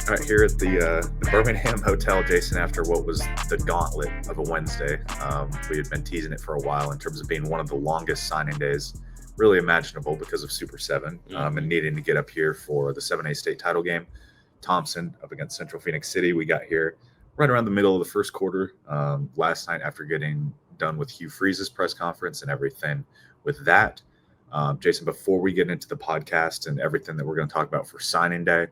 Right here at the Birmingham Hotel, Jason, after what was the gauntlet of a Wednesday. We had been teasing it for a while in terms of being one of the longest signing days really imaginable because of Super 7 and needing to get up here for the 7A state title game. Thompson up against Central Phoenix City. We got here right around the middle of the first quarter last night after getting done with Hugh Freeze's press conference and everything with that. Jason, before we get into the podcast and everything that we're going to talk about for signing day,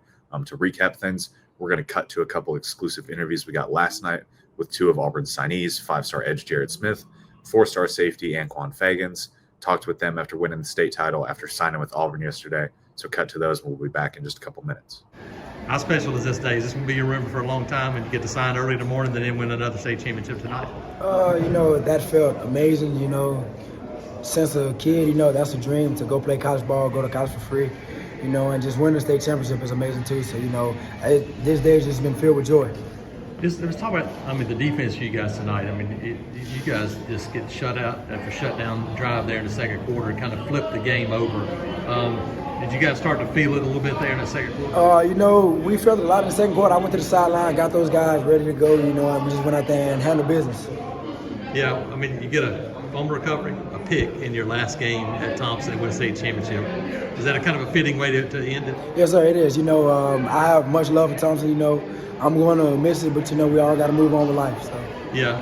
to recap things, we're going to cut to a couple exclusive interviews we got last night with two of Auburn's signees, 5-star edge Jared Smith, 4-star safety Anquan Fagans. Talked with them after winning the state title after signing with Auburn yesterday. So cut to those. We'll be back in just a couple minutes. How special is this day? Is this going to be your room for a long time and you get to sign early in the morning and then win another state championship tonight? That felt amazing, Since a kid, that's a dream to go play college ball, go to college for free, and just win the state championship is amazing too. So, this day has just been filled with joy. Let's talk about, the defense for you guys tonight. You guys just get shut out after shutdown drive there in the second quarter and kind of flip the game over. Did you guys start to feel it a little bit there in the second quarter? We felt it a lot in the second quarter. I went to the sideline, got those guys ready to go, and we just went out there and handled business. Yeah, you get a fumble recovery, a pick in your last game at Thompson and win a state championship. Is that a kind of a fitting way to end it? Yes, sir, it is. I have much love for Thompson. I'm going to miss it, but, we all got to move on with life. So. Yeah,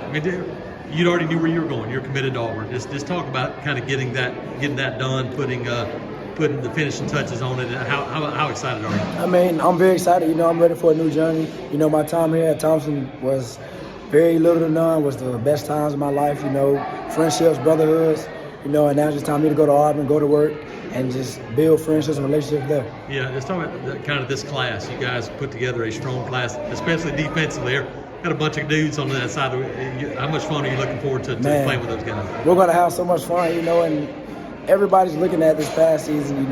you already knew where you were going. You're committed to Auburn. Just talk about kind of getting that done, putting the finishing touches on it. How excited are you? I'm very excited. I'm ready for a new journey. My time here at Thompson was very little to none, was the best times of my life, friendships, brotherhoods, and now it's just time for me to go to Auburn, go to work, and just build friendships and relationships there. Yeah, let's talk about kind of this class. You guys put together a strong class, especially defensively. Got a bunch of dudes on that side. How much fun are you looking forward to playing with those guys? We're going to have so much fun, and everybody's looking at this past season,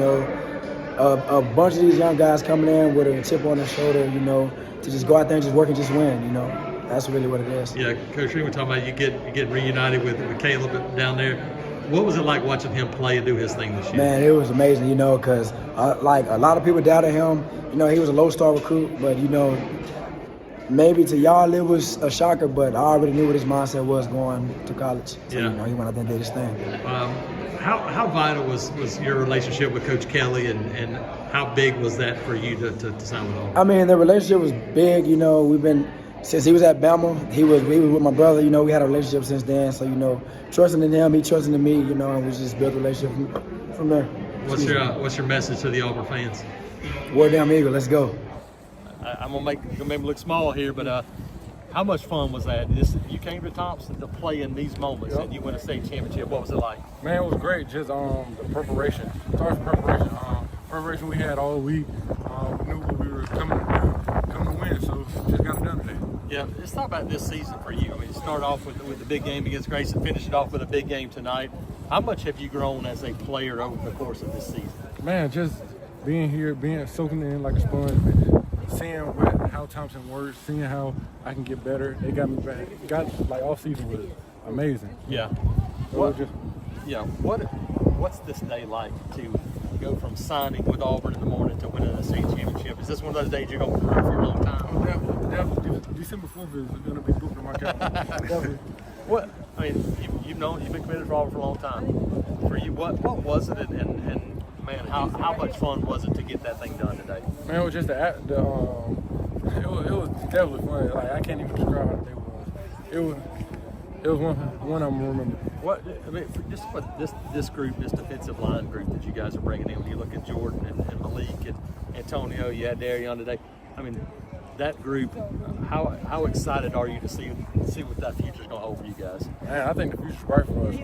a bunch of these young guys coming in with a chip on their shoulder, to just go out there and just work and just win, That's really what it is. Yeah, Coach Reed, we're talking about you get reunited with Caleb down there. What was it like watching him play and do his thing this year? Man, it was amazing, because a lot of people doubted him. He was a low-star recruit, but, maybe to y'all it was a shocker, but I already knew what his mindset was going to college. So, he went out there and did his thing. How vital was your relationship with Coach Kelly, and how big was that for you to sign with Auburn? The relationship was big. We've been since he was at Bama. He was with my brother. We had a relationship since then. So trusting in him, he trusting in me. And we just built a relationship from there. What's your message to the Auburn fans? War Damn Eagle, let's go. I'm gonna make me look small here, but how much fun was that? You came to Thompson to play in these moments, and you win a state championship. What was it like? Man, it was great. Just the preparation. Starting from preparation we had all week. We knew what we were coming to win, so just got it done today. Yeah, let's talk about this season for you. You start off with the big game against Grayson, finish it off with a big game tonight. How much have you grown as a player over the course of this season? Man, just being here, soaking in like a sponge, seeing how Thompson works, seeing how I can get better. It got me back. All season was amazing. Yeah. What's this day like to go from signing with Auburn in the morning to winning a state championship? Is this one of those days you're going to remember for a long time? Oh, definitely. December 4th is going to be booked in my calendar. Definitely. You've been committed for Auburn for a long time. For you, what was it, and man, how much fun was it to get that thing done today? Man, it was just it was definitely fun. I can't even describe how the day was. It was one I'm gonna remember. Just what this group, this defensive line group that you guys are bringing in. When you look at Jordan and Malik and Antonio, you had Darion today. That group. How excited are you to see what that future's gonna hold for you guys? Man, I think the future's bright for us.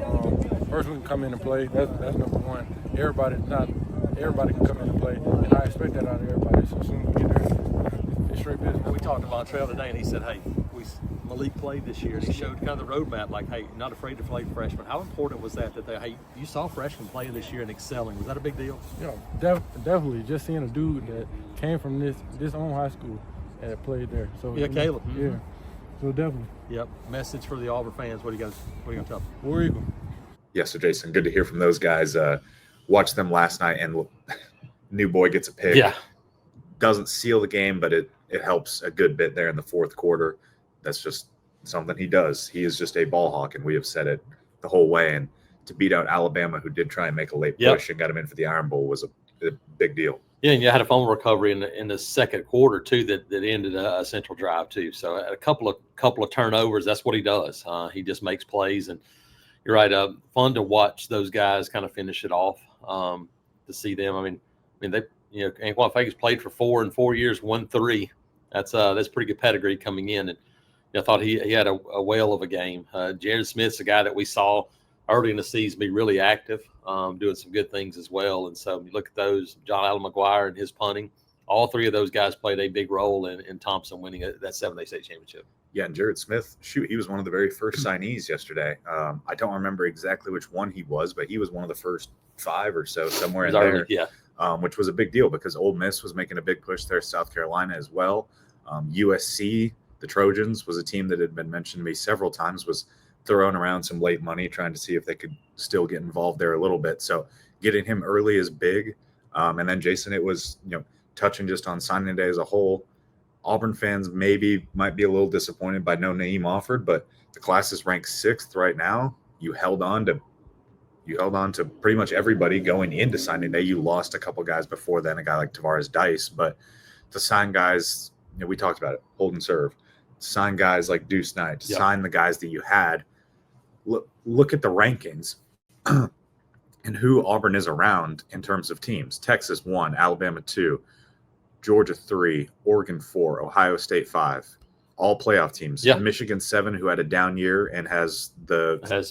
First, we can come in and play. That's number one. Everybody can come in and play, and I expect that out of everybody. So soon as we get there, it's straight business. We talked to Vontrell today, and he said, "Hey, Malik played this year." And he showed kind of the roadmap, like, "Hey, not afraid to play freshmen." How important was that you saw freshmen playing this year and excelling? Was that a big deal? Yeah, definitely. Just seeing a dude that came from this own high school and played there. So yeah, Caleb. Mm-hmm. Yeah. So definitely. Yep. Message for the Auburn fans. What are you gonna tell them? War Eagle. Yeah, so Jason, good to hear from those guys. Watched them last night, and new boy gets a pick. Yeah. Doesn't seal the game, but it it helps a good bit there in the fourth quarter. That's just something he does. He is just a ball hawk, and we have said it the whole way. And to beat out Alabama, who did try and make a late push and got him in for the Iron Bowl, was a big deal. Yeah, and you had a fumble recovery in the second quarter too that ended a central drive too. So a couple of turnovers. That's what he does. He just makes plays, and you're right. Fun to watch those guys kind of finish it off. To see them. I mean they Anquan Fakes played for 4 years, won 3. That's pretty good pedigree coming in, and I thought he had a whale of a game. Jared Smith's a guy that we saw early in the season be really active, doing some good things as well. And so you look at those, John Allen McGuire and his punting, all 3 of those guys played a big role in Thompson winning that 7A state championship. Yeah, and Jared Smith, he was one of the very first signees yesterday. I don't remember exactly which one he was, but he was one of the first 5 or so, somewhere in there. Yeah. Which was a big deal because Ole Miss was making a big push there, South Carolina as well. USC, the Trojans, was a team that had been mentioned to me several times, was throwing around some late money, trying to see if they could still get involved there a little bit. So getting him early is big. And then Jason, it was, touching just on signing day as a whole. Auburn fans might be a little disappointed by no Naeem Offord, but the class is ranked 6th right now. You held on to pretty much everybody going into signing day. You lost a couple guys before then, a guy like Tavares Dice, but to sign guys, we talked about it, hold and serve. Sign guys like Deuce Knight, sign the guys that you had. Look at the rankings and who Auburn is around in terms of teams. Texas 1, Alabama 2, Georgia 3, Oregon 4, Ohio State 5. All playoff teams. Yeah. Michigan 7, who had a down year and has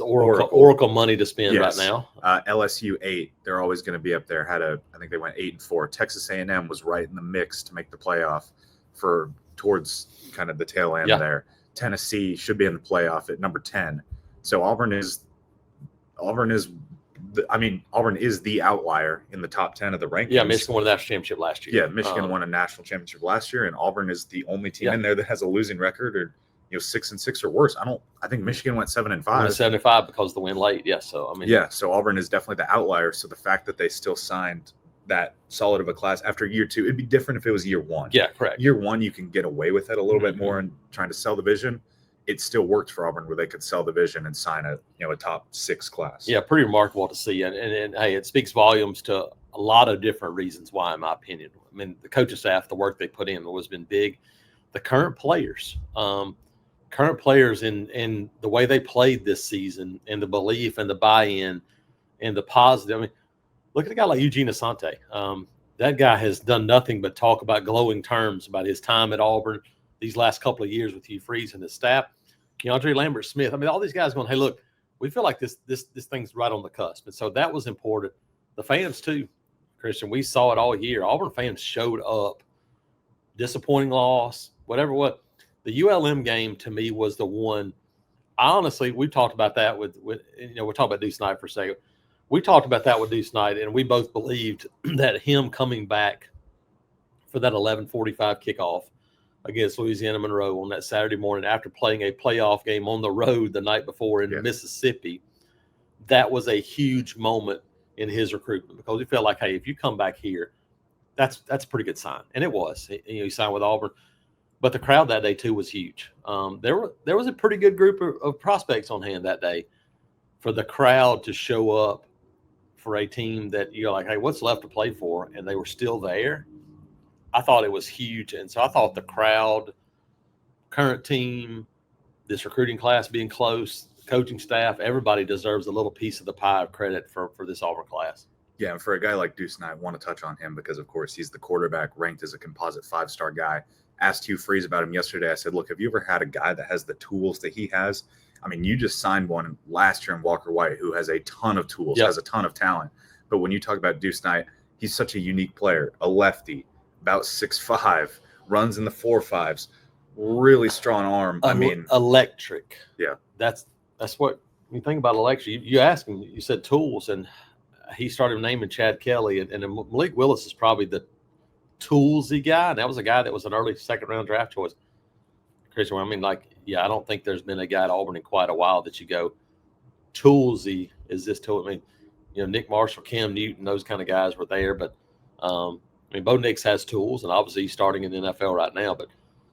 Oracle money to spend right now. LSU 8, they're always going to be up there. I think they went 8-4. Texas A&M was right in the mix to make the playoff towards kind of the tail end there. Tennessee should be in the playoff at number 10. So Auburn is the outlier in the top 10 of the rankings. Yeah, Michigan won a national championship last year. Yeah, Michigan won a national championship last year, and Auburn is the only team in there that has a losing record or 6-6 or worse. I think Michigan went 7-5. 7-5 because of the win late. Yeah, so so Auburn is definitely the outlier. So the fact that they still signed that solid of a class after year 2, it'd be different if it was year 1. Yeah, correct. Year 1, you can get away with it a little bit more and trying to sell the vision. It still worked for Auburn where they could sell the vision and sign a top 6 class. Yeah, pretty remarkable to see. And hey, it speaks volumes to a lot of different reasons why, in my opinion. I mean, the coaching staff, the work they put in has been big. The current players in the way they played this season and the belief and the buy-in and the positive. I mean, look at a guy like Eugene Asante. That guy has done nothing but talk about glowing terms about his time at Auburn these last couple of years with Hugh Freeze and his staff. Keandre Lambert-Smith. I mean, all these guys going, hey, look, we feel like this thing's right on the cusp. And so that was important. The fans, too, Christian, we saw it all year. Auburn fans showed up. Disappointing loss, whatever. What the ULM game to me was the one. Honestly, we talked about that with we're talking about Deuce Knight for a second. We talked about that with Deuce Knight, and we both believed that him coming back for that 11:45 kickoff against Louisiana Monroe on that Saturday morning after playing a playoff game on the road the night before in Mississippi, that was a huge moment in his recruitment because he felt like, hey, if you come back here, that's a pretty good sign. And it was. He signed with Auburn. But the crowd that day, too, was huge. There was a pretty good group of prospects on hand that day for the crowd to show up for a team that you're like, hey, what's left to play for? And they were still there. I thought it was huge. And so I thought the crowd, current team, this recruiting class being close, coaching staff, everybody deserves a little piece of the pie of credit for this Auburn class. Yeah, and for a guy like Deuce Knight, I want to touch on him because, of course, he's the quarterback ranked as a composite 5-star guy. Asked Hugh Freeze about him yesterday. I said, look, have you ever had a guy that has the tools that he has? I mean, you just signed one last year in Walker White who has a ton of tools, has a ton of talent. But when you talk about Deuce Knight, he's such a unique player, a lefty, about 6'5", runs in the 4.5s, really strong arm. I mean, electric. Yeah. That's what you think about electric. You asked him, you said tools, and he started naming Chad Kelly, and Malik Willis is probably the toolsy guy. And that was a guy that was an early second-round draft choice. Christian, I mean, I don't think there's been a guy at Auburn in quite a while that you go, toolsy is this tool. I mean, Nick Marshall, Cam Newton, those kind of guys were there, but I mean, Bo Nix has tools, and obviously he's starting in the NFL right now. But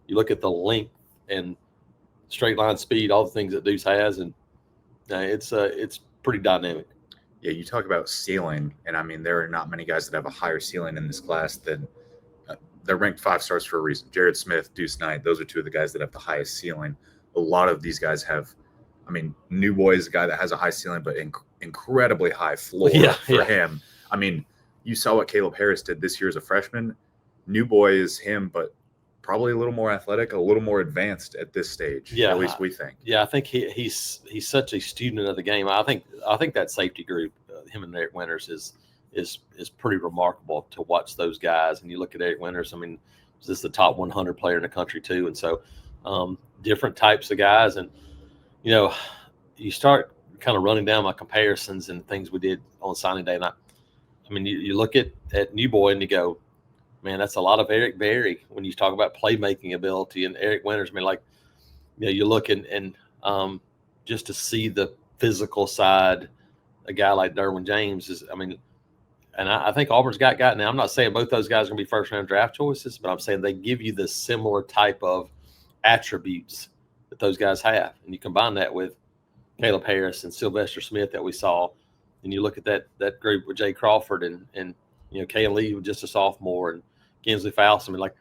you look at the length and straight line speed, all the things that Deuce has, and it's pretty dynamic. Yeah, you talk about ceiling, and I mean, there are not many guys that have a higher ceiling in this class than they're ranked 5 stars for a reason. Jared Smith, Deuce Knight, those are two of the guys that have the highest ceiling. A lot of these guys have, I mean, New Boy is a guy that has a high ceiling, but incredibly high floor for him. I mean, you saw what Caleb Harris did this year as a freshman. New Boy is him, but probably a little more athletic, a little more advanced at this stage. Yeah, at least we think. Yeah, I think he's such a student of the game. I think that safety group, him and Eric Winters, is pretty remarkable to watch those guys. And you look at Eric Winters, I mean, this is the top 100 player in the country too. And so different types of guys. And, you know, you start kind of running down my comparisons and things we did on signing day. And I mean, you look at New Boy and you go, man, that's a lot of Eric Berry when you talk about playmaking ability. And Eric Winters, I mean, like, you know, you look and just to see the physical side, a guy like Derwin James is, I mean, and I think Auburn's got now. I'm not saying both those guys are going to be first-round draft choices, but I'm saying they give you the similar type of attributes that those guys have. And you combine that with Caleb Harris and Sylvester Smith that we saw, and you look at that group with Jay Crawford and you know, Kayan Lee was just a sophomore, and Kinsley Faust. I mean, like,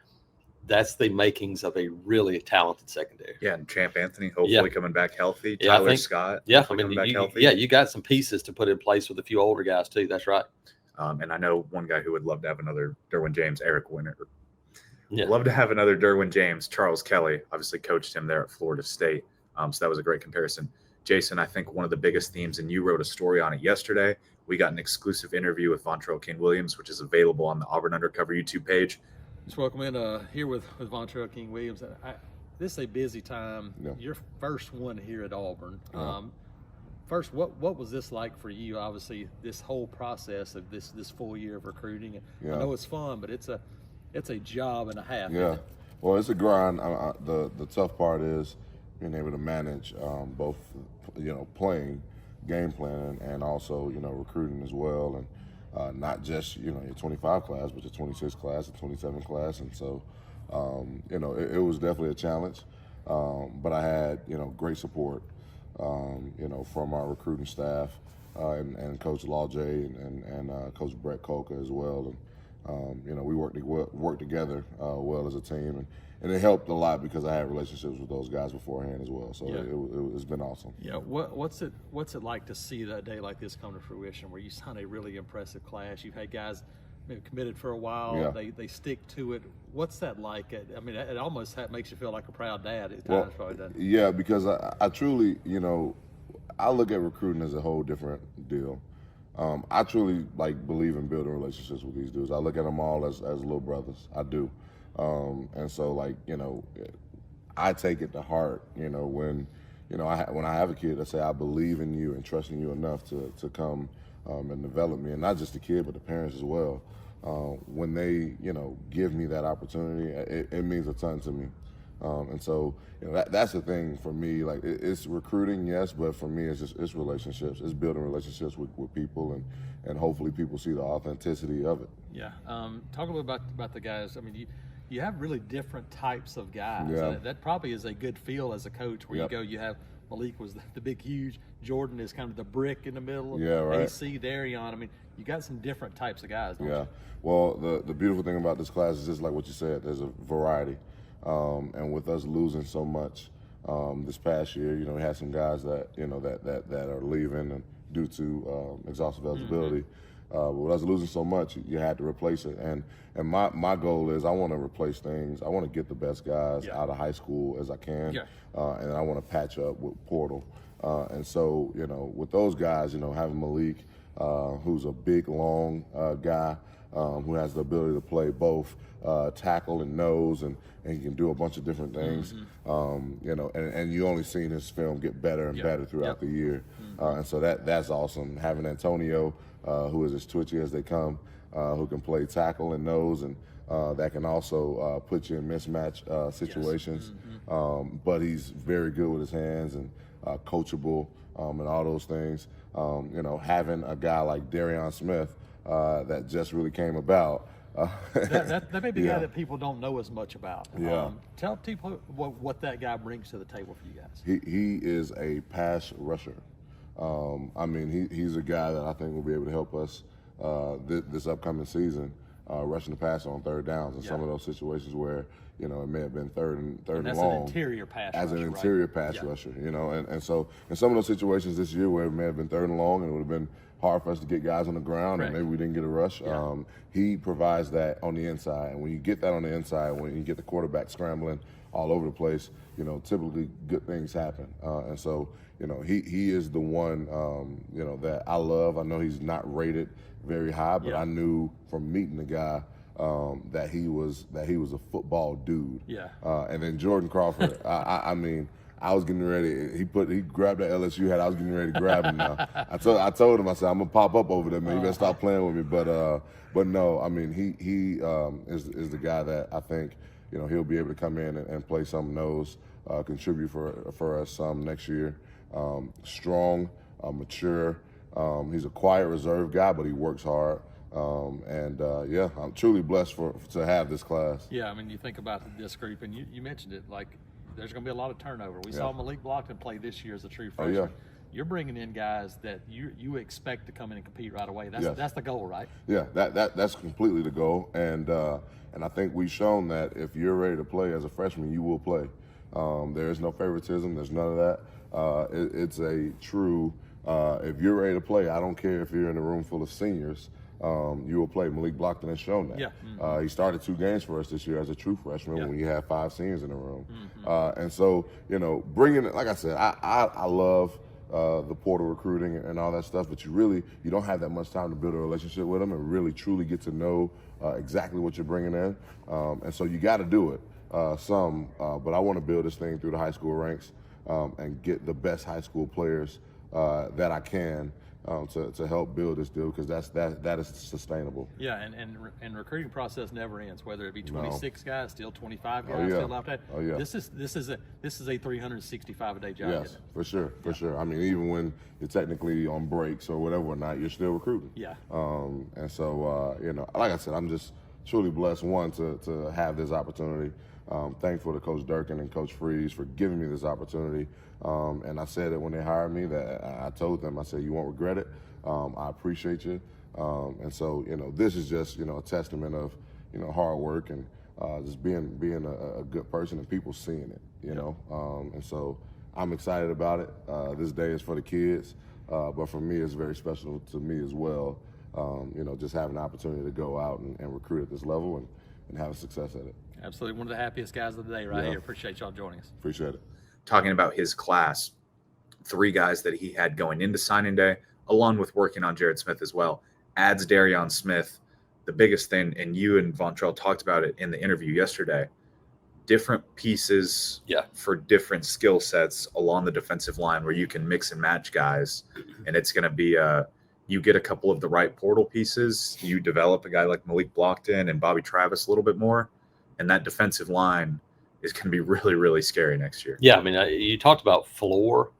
that's the makings of a really talented secondary. Yeah, and Champ Anthony hopefully coming back healthy. Tyler Scott. Yeah, I mean, you got some pieces to put in place with a few older guys too. That's right. And I know one guy who would love to have another Derwin James, Eric Winter. Yeah. Love to have another Derwin James. Charles Kelly obviously coached him there at Florida State. So that was a great comparison. Jason, I think one of the biggest themes, and you wrote a story on it yesterday, we got an exclusive interview with Vontrell King-Williams, which is available on the Auburn Undercover YouTube page. Just welcome in here with Vontrell King-Williams. This is a busy time. Yeah. Your first one here at Auburn. Yeah. First, what was this like for you? Obviously, this whole process of this full year of recruiting. Yeah. I know it's fun, but it's a job and a half. Yeah, well, it's a grind. The tough part is being able to manage both, you know, playing, game planning, and also, you know, recruiting as well, and not just, you know, your 25 class, but your 26 class and 27 class, and so you know, it was definitely a challenge, but I had, you know, great support. You know, from our recruiting staff and Coach Lawjay and Coach Brett Coca as well. And, you know, we worked together well as a team. And it helped a lot because I had relationships with those guys beforehand as well. So yeah. It's been awesome. Yeah. What's it like to see that day like this come to fruition where you sign a really impressive class? You've had guys committed for a while. Yeah. They stick to it. What's that like? I mean, it almost makes you feel like a proud dad at times, probably doesn't it? Yeah, because I truly, you know, I look at recruiting as a whole different deal. I truly believe in building relationships with these dudes. I look at them all as little brothers. I do, and so you know, I take it to heart. You know, when I have a kid, I say I believe in you and trust in you enough to come and develop me, and not just the kid but the parents as well. When they, you know, give me that opportunity, it means a ton to me. And so, you know, that's the thing for me. Like, it's recruiting, yes, but for me, it's relationships. It's building relationships with people, and hopefully people see the authenticity of it. Yeah. Talk a little about the guys. I mean, you have really different types of guys. Yeah. That probably is a good feel as a coach where Yep. you go, you have Malik was the big, huge. Jordan is kind of the brick in the middle. Yeah, right. AC, Darion. I mean, you got some different types of guys, don't you? Well, the beautiful thing about this class is just like what you said, there's a variety. And with us losing so much this past year, you know, we had some guys that, you know, that are leaving and due to exhaustive eligibility. Mm-hmm. But with us losing so much, you had to replace it. And my goal is I want to replace things. I want to get the best guys out of high school as I can. Yeah. And I want to patch up with portal. And so, you know, with those guys, you know, having Malik, who's a big, long guy who has the ability to play both tackle and nose, and he can do a bunch of different things. Mm-hmm. You know, and you only seen his film get better and better throughout the year. Mm-hmm. And so that's awesome. Having Antonio, who is as twitchy as they come, who can play tackle and nose, and that can also put you in mismatch situations. Yes. Mm-hmm. But he's very good with his hands and coachable and all those things. You know, having a guy like Darion Smith that just really came about, That may be a Yeah. guy that people don't know as much about. Yeah. Tell people what that guy brings to the table for you guys. He is a pass rusher. I mean, he's a guy that I think will be able to help us this upcoming season, rushing the pass on third downs in some of those situations where, you know, it may have been third and That's long. an interior pass as rusher, an interior right? pass rusher, you know, and so in some of those situations this year where it may have been third and long and it would have been hard for us to get guys on the ground and maybe we didn't get a rush, he provides that on the inside. And when you get that on the inside, when you get the quarterback scrambling all over the place, you know, typically good things happen. And so, you know, he is the one, you know, that I love. I know he's not rated very high, but I knew from meeting the guy that he was a football dude. Yeah. And then Jordan Crawford, I mean, I was getting ready. He grabbed that LSU hat. I was getting ready to grab him now. I told him, I said, I'm gonna pop up over there, man. You better stop playing with me. But no, I mean, he is the guy that I think, you know, he'll be able to come in and play some nose, contribute for us some next year. Strong, mature. He's a quiet, reserved guy, but he works hard. Yeah, I'm truly blessed to have this class. Yeah, I mean, you think about this group, and you mentioned it, like, there's going to be a lot of turnover. We saw Malik Blockton play this year as a true freshman. Oh, yeah. You're bringing in guys that you expect to come in and compete right away. That's the goal, right? Yeah, that's completely the goal, and I think we've shown that if you're ready to play as a freshman, you will play. There is no favoritism. There's none of that. It's a true. If you're ready to play, I don't care if you're in a room full of seniors. You will play. Malik Blockton has shown that. Yeah. He started 2 games for us this year as a true freshman when we had 5 seniors in the room. And so, you know, bringing it, like I said, I love the portal recruiting and all that stuff, but you don't have that much time to build a relationship with them and really truly get to know exactly what you're bringing in. And so you got to do it but I want to build this thing through the high school ranks and get the best high school players that I can to help build this deal, because that is sustainable. Yeah, and recruiting process never ends. Whether it be 26 guys, still 25 guys, still out there. Oh yeah. This is a 365-a-day job. Yes, isn't it? for sure. I mean, even when you're technically on breaks or whatever or not, you're still recruiting. Yeah. And so you know, like I said, I'm just truly blessed to have this opportunity. Thankful to Coach Durkin and Coach Freeze for giving me this opportunity. And I said it when they hired me, that I told them, I said, you won't regret it. I appreciate you. And so, you know, this is just, you know, a testament of, you know, hard work and just being a good person and people seeing it, you know. And so I'm excited about it. This day is for the kids, but for me, it's very special to me as well. You know, just having the opportunity to go out and recruit at this level and have success at it. Absolutely. One of the happiest guys of the day right here. Appreciate y'all joining us. Appreciate it. Talking about his class, 3 guys that he had going into signing day, along with working on Jared Smith as well, adds Darion Smith. The biggest thing, and you and Vontrell talked about it in the interview yesterday, different pieces for different skill sets along the defensive line where you can mix and match guys. And it's going to be you get a couple of the right portal pieces, you develop a guy like Malik Blockton and Bobby Travis a little bit more, and that defensive line is going to be really, really scary next year. Yeah, I mean, you talked about floor.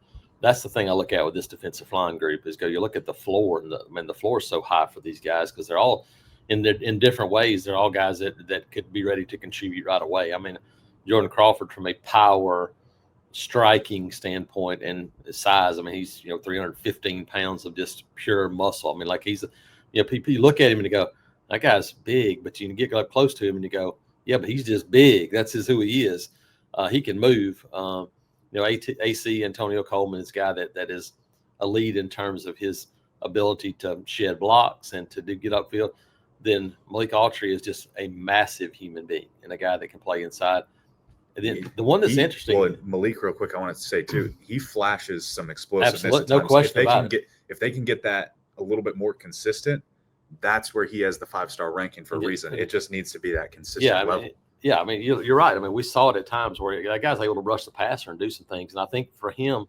That's the thing I look at with this defensive line group is you look at the floor, and the floor is so high for these guys because they're all in different ways. They're all guys that could be ready to contribute right away. I mean, Jordan Crawford, from a power striking standpoint and size, I mean, he's 315 pounds of just pure muscle. I mean, like he's people you look at him and you go, that guy's big, but you get up close to him and you go, yeah, but he's just big. That's who he is. He can move. AC Antonio Coleman is a guy that is a lead in terms of his ability to shed blocks and to get upfield. Then Malik Autry is just a massive human being and a guy that can play inside. And then the one that's interesting. Well, Malik, real quick, I wanted to say too, he flashes some explosiveness. Absolutely, no question about it. If they can get that a little bit more consistent, that's where he has the 5-star ranking for a reason. It just needs to be that consistent level. I mean, you're right. I mean, we saw it at times where that guy's able to rush the passer and do some things. And I think for him,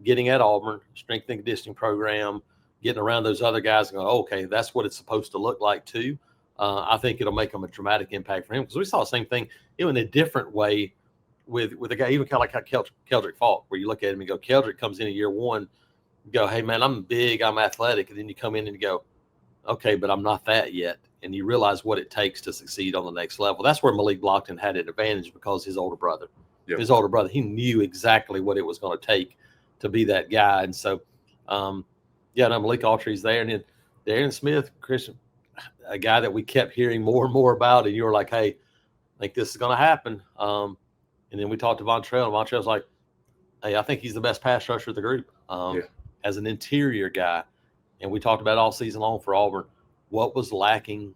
getting at Auburn, strength and conditioning program, getting around those other guys and going, okay, that's what it's supposed to look like too. I think it'll make him a dramatic impact for him, because we saw the same thing in a different way with a guy, even kind of like Keldrick Falk, where you look at him and go, Keldrick comes in year one, you go, hey man, I'm big, I'm athletic, and then you come in and you go, okay, but I'm not that yet. And you realize what it takes to succeed on the next level. That's where Malik Blockton had an advantage because his older brother, he knew exactly what it was going to take to be that guy. And so, Malik Autry's there. And then Darren Smith, Christian, a guy that we kept hearing more and more about. And you were like, hey, I think this is going to happen. And then we talked to Vontrell, and Vontrell's like, hey, I think he's the best pass rusher of the group as an interior guy. And we talked about all season long for Auburn. What was lacking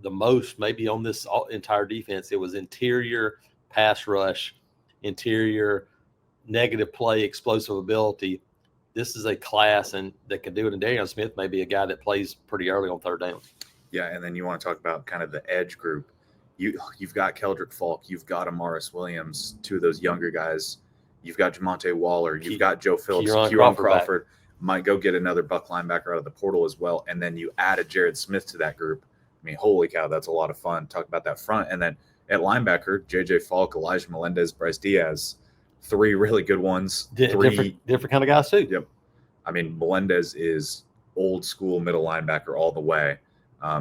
the most maybe on this entire defense? It was interior pass rush, interior negative play, explosive ability. This is a class that can do it. And Darian Smith may be a guy that plays pretty early on third down. Yeah, and then you want to talk about kind of the edge group. You've got Keldrick Falk, you've got Amaris Williams, two of those younger guys. You've got Jamonte Waller, you've got Joe Phillips, Kieran Crawford might go get another buck linebacker out of the portal as well. And then you added Jared Smith to that group. I mean, holy cow, that's a lot of fun. Talk about that front. And then at linebacker, JJ Falk, Elijah Melendez, Bryce Diaz, three really good ones. Different kind of guys too. Yep. I mean, Melendez is old school middle linebacker all the way.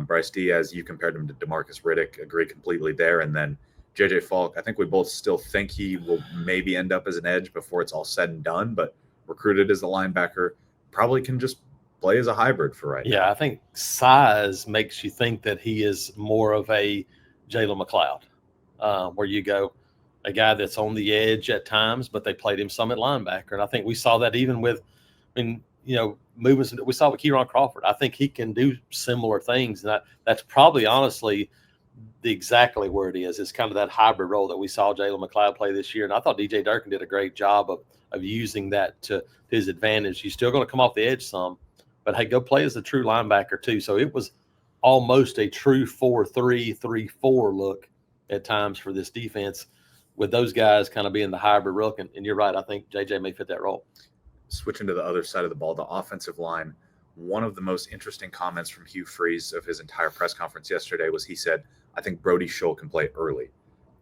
Bryce Diaz, you compared him to DeMarcus Riddick, agree completely there. And then JJ Falk, I think we both still think he will maybe end up as an edge before it's all said and done, but recruited as a linebacker, probably can just play as a hybrid for right now. Yeah, I think size makes you think that he is more of a Jalen McLeod, where you go, a guy that's on the edge at times, but they played him some at linebacker. And I think we saw that even with, movements we saw with Kieran Crawford. I think he can do similar things. And that's probably honestly exactly where it is. It's kind of that hybrid role that we saw Jalen McLeod play this year. And I thought DJ Durkin did a great job of using that to his advantage. He's still going to come off the edge some, but hey, go play as a true linebacker too. So it was almost a true 4-3, 3-4 look at times for this defense, with those guys kind of being the hybrid look. And you're right. I think JJ may fit that role. Switching to the other side of the ball, the offensive line, one of the most interesting comments from Hugh Freeze of his entire press conference yesterday was he said, I think Brody Shull can play early.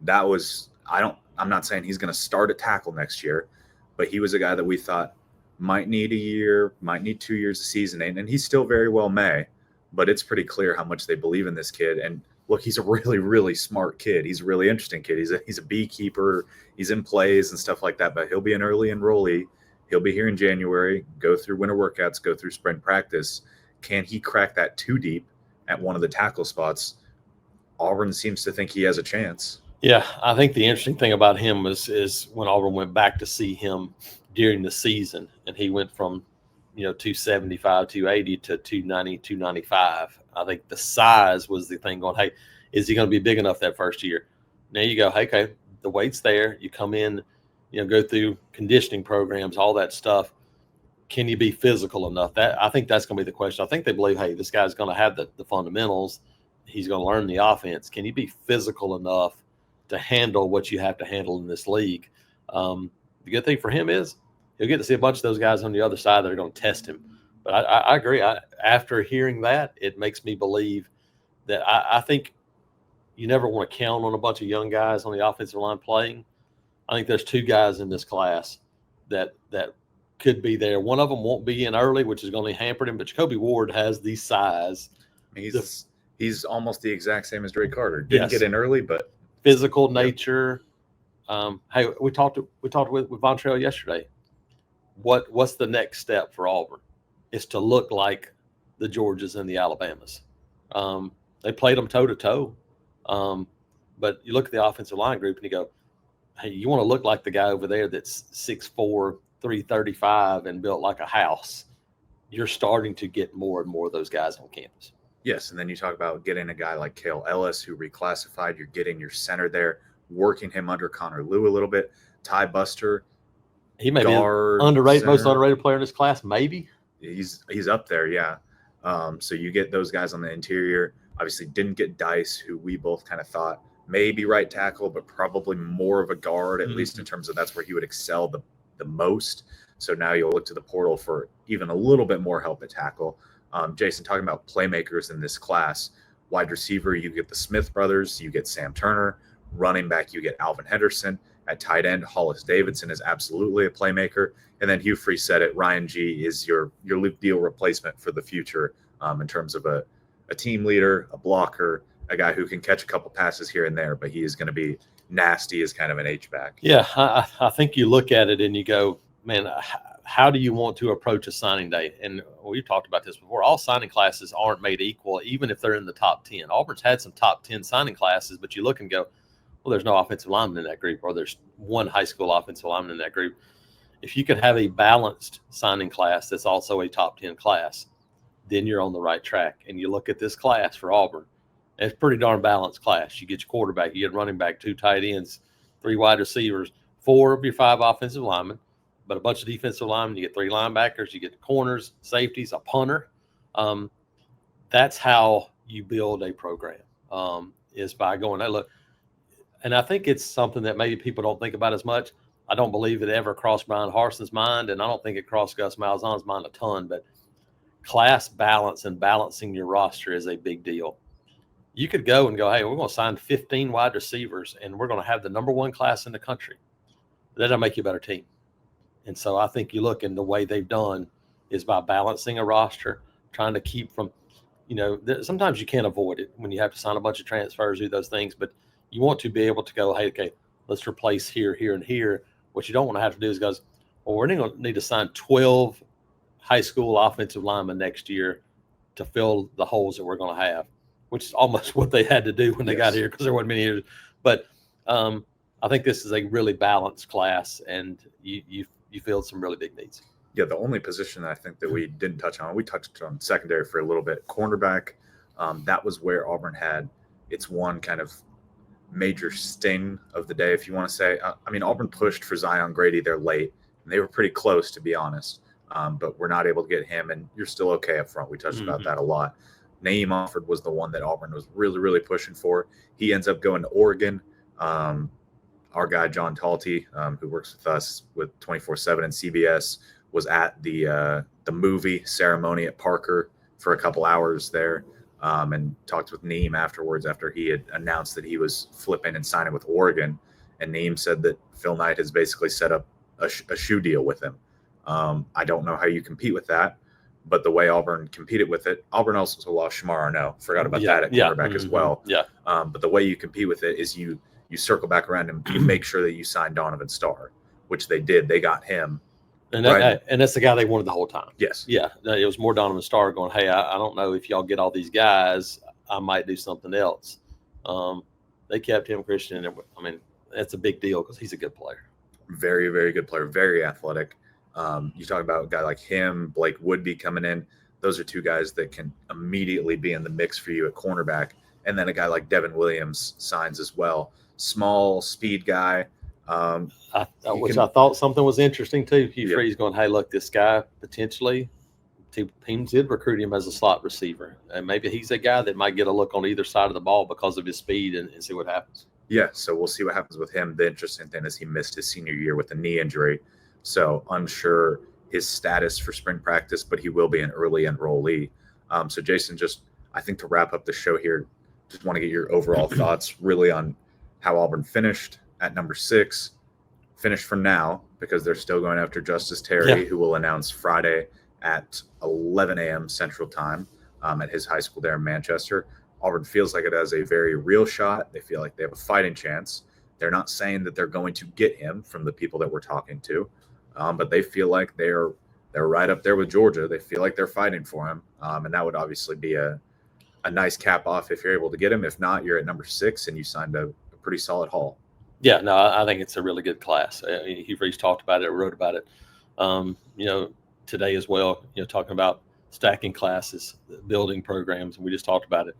That was, I'm not saying he's going to start at tackle next year, but he was a guy that we thought might need a year, might need 2 years of seasoning, and he still very well may, but it's pretty clear how much they believe in this kid. And look, he's a really, really smart kid. He's a really interesting kid. He's a beekeeper. He's in plays and stuff like that, but he'll be an early enrollee. He'll be here in January, go through winter workouts, go through spring practice. Can he crack that too deep at one of the tackle spots? Auburn seems to think he has a chance. Yeah, I think the interesting thing about him is when Auburn went back to see him during the season, and he went from 275, 280 to 290, 295. I think the size was the thing going, hey, is he going to be big enough that first year? Now you go, hey, okay, the weight's there. You come in, go through conditioning programs, all that stuff. Can you be physical enough? I think that's going to be the question. I think they believe, hey, this guy's going to have the fundamentals. He's going to learn the offense. Can you be physical enough to handle what you have to handle in this league? The good thing for him is he'll get to see a bunch of those guys on the other side that are going to test him. But I agree. After hearing that, it makes me believe that I think you never want to count on a bunch of young guys on the offensive line playing. I think there's two guys in this class that could be there. One of them won't be in early, which is going to hamper him, but Jacoby Ward has the size. He's almost the exact same as Dre Carter. Didn't get in early, but physical nature. Hey, we talked with Vontrell yesterday. What's the next step for Auburn? Is to look like the Georgias and the Alabamas. They played them toe to toe, but you look at the offensive line group and you go, hey, you want to look like the guy over there that's 6'4", 335 and built like a house. You're starting to get more and more of those guys on campus. Yes, and then you talk about getting a guy like Cale Ellis who reclassified. You're getting your center there, working him under Connor Lew a little bit. Ty Buster, he may be underrated, most underrated player in this class, maybe. He's up there, yeah. So you get those guys on the interior. Obviously didn't get Dice, who we both kind of thought maybe right tackle, but probably more of a guard, at least in terms of that's where he would excel the most. So now you'll look to the portal for even a little bit more help at tackle. Jason, talking about playmakers in this class, wide receiver, you get the Smith brothers, you get Sam Turner. Running back, you get Alvin Henderson. At tight end, Hollis Davidson is absolutely a playmaker. And then Hugh Freeze said it, Ryan G is your Luke Deal replacement for the future in terms of a a team leader, a blocker, a guy who can catch a couple passes here and there, but he is going to be nasty as kind of an H-back. Yeah, I think you look at it and you go, man, how do you want to approach a signing day? And we've talked about this before. All signing classes aren't made equal, even if they're in the top 10. Auburn's had some top 10 signing classes, but you look and go, well, there's no offensive lineman in that group, or there's one high school offensive lineman in that group. If you can have a balanced signing class that's also a top 10 class, then you're on the right track. And you look at this class for Auburn, it's a pretty darn balanced class. You get your quarterback, you get running back, 2 tight ends, 3 wide receivers, 4 of your 5 offensive linemen, but a bunch of defensive linemen. You get 3 linebackers, you get corners, safeties, a punter. That's how you build a program, is by going, hey, look, and I think it's something that maybe people don't think about as much. I don't believe it ever crossed Brian Harson's mind, and I don't think it crossed Gus Malzahn's mind a ton, but class balance and balancing your roster is a big deal. You could go and go, hey, we're going to sign 15 wide receivers, and we're going to have the number 1 class in the country. That'll make you a better team. And so I think you look, and the way they've done is by balancing a roster, trying to keep from, sometimes you can't avoid it when you have to sign a bunch of transfers, do those things, but you want to be able to go, hey, okay, let's replace here, here, and here. What you don't want to have to do is go, well, we're going to need to sign 12 high school offensive linemen next year to fill the holes that we're going to have, which is almost what they had to do when they got here because there weren't many years. But I think this is a really balanced class, and you filled some really big needs. Yeah, the only position I think that we didn't touch on, we touched on secondary for a little bit. Cornerback, that was where Auburn had its one kind of major sting of the day, if you want to say. Auburn pushed for Zion Grady there late, and they were pretty close, to be honest. But we're not able to get him, and you're still okay up front. We touched about that a lot. Naeem Offord was the one that Auburn was really, really pushing for. He ends up going to Oregon. Our guy, John Talty, who works with us with 24/7 and CBS, was at the movie ceremony at Parker for a couple hours there, and talked with Naeem afterwards after he had announced that he was flipping and signing with Oregon. And Naeem said that Phil Knight has basically set up a shoe deal with him. I don't know how you compete with that, but the way Auburn competed with it, Auburn also lost Shamar Arnell. Forgot about that at quarterback as well. Yeah. But the way you compete with it is you circle back around and you make sure that you sign Donovan Starr, which they did. They got him. And that's the guy they wanted the whole time. Yes. Yeah. It was more Donovan Starr going, hey, I don't know if y'all get all these guys, I might do something else. They kept him, Christian. That's a big deal because he's a good player. Very, very good player. Very athletic. You talk about a guy like him, Blake Woodby coming in. Those are 2 guys that can immediately be in the mix for you at cornerback. And then a guy like Devin Williams signs as well. Small speed guy. I thought something was interesting too. Hugh Freeze going, hey, look, this guy potentially, teams did recruit him as a slot receiver. And maybe he's a guy that might get a look on either side of the ball because of his speed and see what happens. Yeah, so we'll see what happens with him. The interesting thing is he missed his senior year with a knee injury. So unsure his status for spring practice, but he will be an early enrollee. So Jason, I think to wrap up the show here, just want to get your overall thoughts really on how Auburn finished at number 6, finished for now, because they're still going after Justice Terry, who will announce Friday at 11 a.m. Central Time at his high school there in Manchester. Auburn feels like it has a very real shot. They feel like they have a fighting chance. They're not saying that they're going to get him from the people that we're talking to, but they feel like they're right up there with Georgia. They feel like they're fighting for him, and that would obviously be a nice cap off if you're able to get him. If not, you're at number 6 and you signed a pretty solid haul. Yeah, no, I think it's a really good class. He's talked about it, wrote about it, today as well. Talking about stacking classes, building programs, and we just talked about it.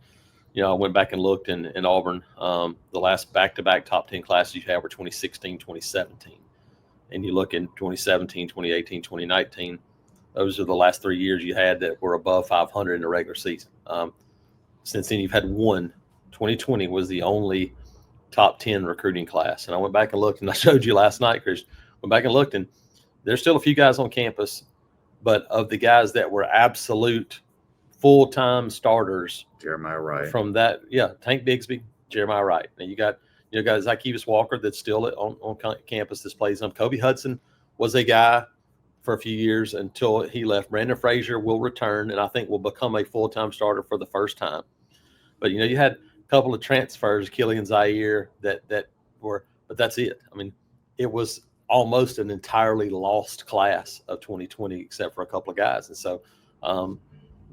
I went back and looked in Auburn. The last back-to-back top 10 classes you had were 2016, 2017. And you look in 2017, 2018, 2019, those are the last 3 years you had that were above 500 in the regular season. Since then, you've had one. 2020 was the only top 10 recruiting class. And I went back and looked, and I showed you last night, Chris. Went back and looked, and there's still a few guys on campus, but of the guys that were absolute full-time starters, Jeremiah Wright. From that, Tank Bigsby, Jeremiah Wright. And you got guys like Zykevis Walker that's still on campus that plays them. Kobe Hudson was a guy for a few years until he left. Brandon Frazier will return, and I think will become a full-time starter for the first time. But, you had a couple of transfers, Killian Zaire, that were – but that's it. I mean, it was almost an entirely lost class of 2020 except for a couple of guys. And so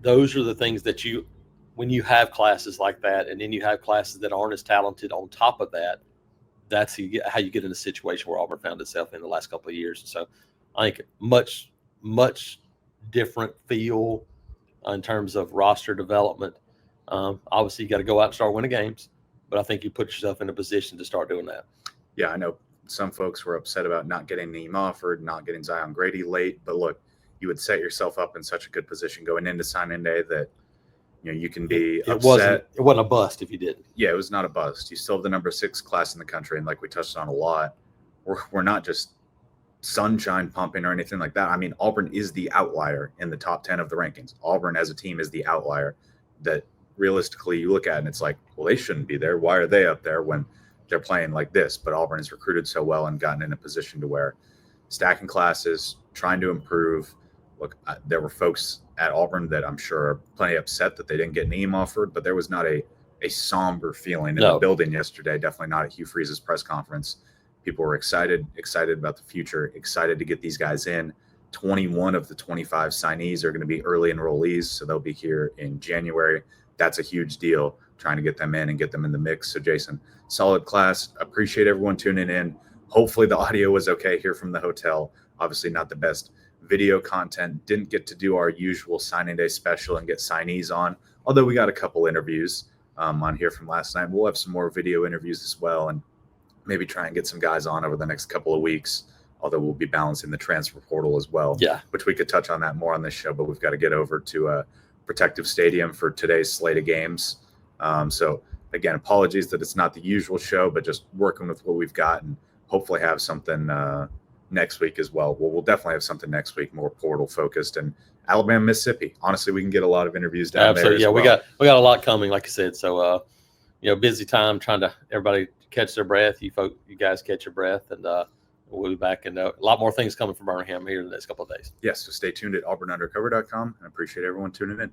those are the things that when you have classes like that, and then you have classes that aren't as talented on top of that, that's how you get in a situation where Auburn found itself in the last couple of years. So I think much, much different feel in terms of roster development. Obviously, you got to go out and start winning games, but I think you put yourself in a position to start doing that. Yeah, I know some folks were upset about not getting Neem offered, not getting Zion Grady late, but look, you would set yourself up in such a good position going into signing day that you can be upset. It wasn't a bust if you didn't. Yeah, it was not a bust. You still have the number 6 class in the country, and like we touched on a lot, we're not just sunshine pumping or anything like that. I mean, Auburn is the outlier in the top 10 of the rankings. Auburn as a team is the outlier that realistically you look at and it's like, well, they shouldn't be there. Why are they up there when they're playing like this? But Auburn has recruited so well and gotten in a position to where stacking classes, trying to improve. Look, there were folks at Auburn that I'm sure are plenty upset that they didn't get Neem offered, but there was not a somber feeling in the building yesterday. Definitely not at Hugh Freeze's press conference. People were excited about the future, excited to get these guys in. 21 of the 25 signees are going to be early enrollees, so they'll be here in January. That's a huge deal, trying to get them in and get them in the mix. So, Jason, solid class. Appreciate everyone tuning in. Hopefully the audio was okay here from the hotel. Obviously not the best video content. Didn't get to do our usual signing day special and get signees on, although we got a couple interviews on here from last night. We'll have some more video interviews as well, and maybe try and get some guys on over the next couple of weeks, although we'll be balancing the transfer portal as well, which we could touch on that more on this show, but we've got to get over to Protective Stadium for today's slate of games. So again, apologies that it's not the usual show, but just working with what we've got and hopefully have something next week as well. We'll definitely have something next week, more portal focused, and Alabama, Mississippi. Honestly, we can get a lot of interviews down there. Yeah, we got a lot coming, like I said. So, busy time trying to everybody catch their breath. You guys catch your breath, and we'll be back. And a lot more things coming from Birmingham here in the next couple of days. Yes, so stay tuned at auburnundercover.com, and I appreciate everyone tuning in.